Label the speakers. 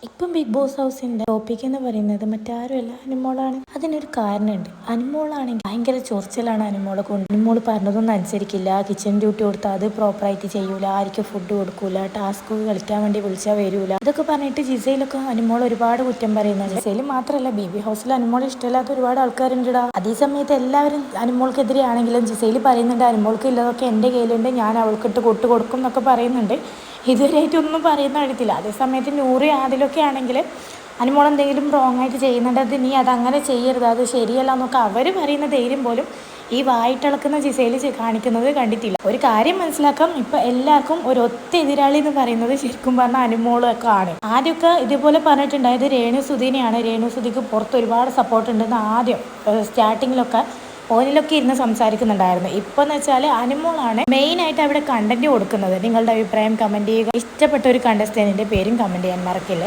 Speaker 1: ഇപ്പം big boss ഹൗസിന്റെ topic എന്ന് പറയുന്നത് മറ്റാരുമല്ല അനുമോളാണ്. അതിനൊരു കാരണമുണ്ട്. അനുമോളാണെങ്കിൽ ഭയങ്കര ചൊറിച്ചിലാണ് അനുമോളെ കൊണ്ട്. അനുമോൾ പറഞ്ഞതൊന്നും അനുസരിക്കില്ല, കിച്ചൺ ഡ്യൂട്ടി കൊടുത്താൽ അത് പ്രോപ്പറായിട്ട് ചെയ്യൂല, ആർക്കും ഫുഡ് കൊടുക്കൂല, ടാസ്ക് കളിക്കാൻ വേണ്ടി വിളിച്ചാൽ വരൂല, ഇതൊക്കെ പറഞ്ഞിട്ട് ജിസയിലൊക്കെ അനുമോൾ ഒരുപാട് കുറ്റം പറയുന്നുണ്ട്. ജിസയിൽ മാത്രമല്ല, ബേബി ഹൗസിൽ അനുമോൾ ഇഷ്ടമില്ലാത്ത ഒരുപാട് ആൾക്കാരുണ്ടാ. അതേ സമയത്ത് എല്ലാവരും അനുമോൾക്കെതിരെയാണെങ്കിലും ജിസയിൽ പറയുന്നുണ്ട് അനുമോൾക്ക് ഇല്ലതൊക്കെ എൻ്റെ കയ്യിലുണ്ട്, ഞാൻ അവൾക്കിട്ട് കൊട്ടു കൊടുക്കും എന്നൊക്കെ പറയുന്നുണ്ട്. ഇതുവരെയായിട്ടൊന്നും പറയുന്ന അറിയത്തില്ല. അതേസമയത്ത് നൂറ് അതിലൊക്കെ ആണെങ്കിൽ അനുമോൾ എന്തെങ്കിലും റോങ് ആയിട്ട് ചെയ്യുന്നുണ്ട്, നീ അതങ്ങനെ ചെയ്യരുത്, അത് ശരിയല്ല എന്നൊക്കെ അവർ പറയുന്ന ധൈര്യം പോലും ഈ വായിട്ടിളക്കുന്ന ജിസയിൽ കാണിക്കുന്നത് കണ്ടിട്ടില്ല. ഒരു കാര്യം മനസ്സിലാക്കാം, ഇപ്പം എല്ലാവർക്കും ഒരു ഒറ്റ എതിരാളി എന്ന് പറയുന്നത് ശരിക്കും പറഞ്ഞാൽ അനുമോളൊക്കെ ആണ്. ആദ്യമൊക്കെ ഇതുപോലെ പറഞ്ഞിട്ടുണ്ടായത് രേണു സുധീനെയാണ്. രേണു സുധിക്ക് പുറത്ത് ഒരുപാട് സപ്പോർട്ട് ഉണ്ടെന്ന് ആദ്യം സ്റ്റാർട്ടിങ്ങിലൊക്കെ ഓനിലൊക്കെ ഇരുന്ന് സംസാരിക്കുന്നുണ്ടായിരുന്നു. ഇപ്പം എന്ന് വെച്ചാൽ അനുമോളാണ് മെയിനായിട്ട് അവിടെ കണ്ടന്റ് കൊടുക്കുന്നത്. നിങ്ങളുടെ അഭിപ്രായം കമൻറ്റ് ചെയ്യുക. ഇഷ്ടപ്പെട്ട ഒരു കണ്ടസ്റ്റൻറ്റിൻ്റെ പേരും കമൻറ്റ് ചെയ്യാൻ മറക്കില്ല.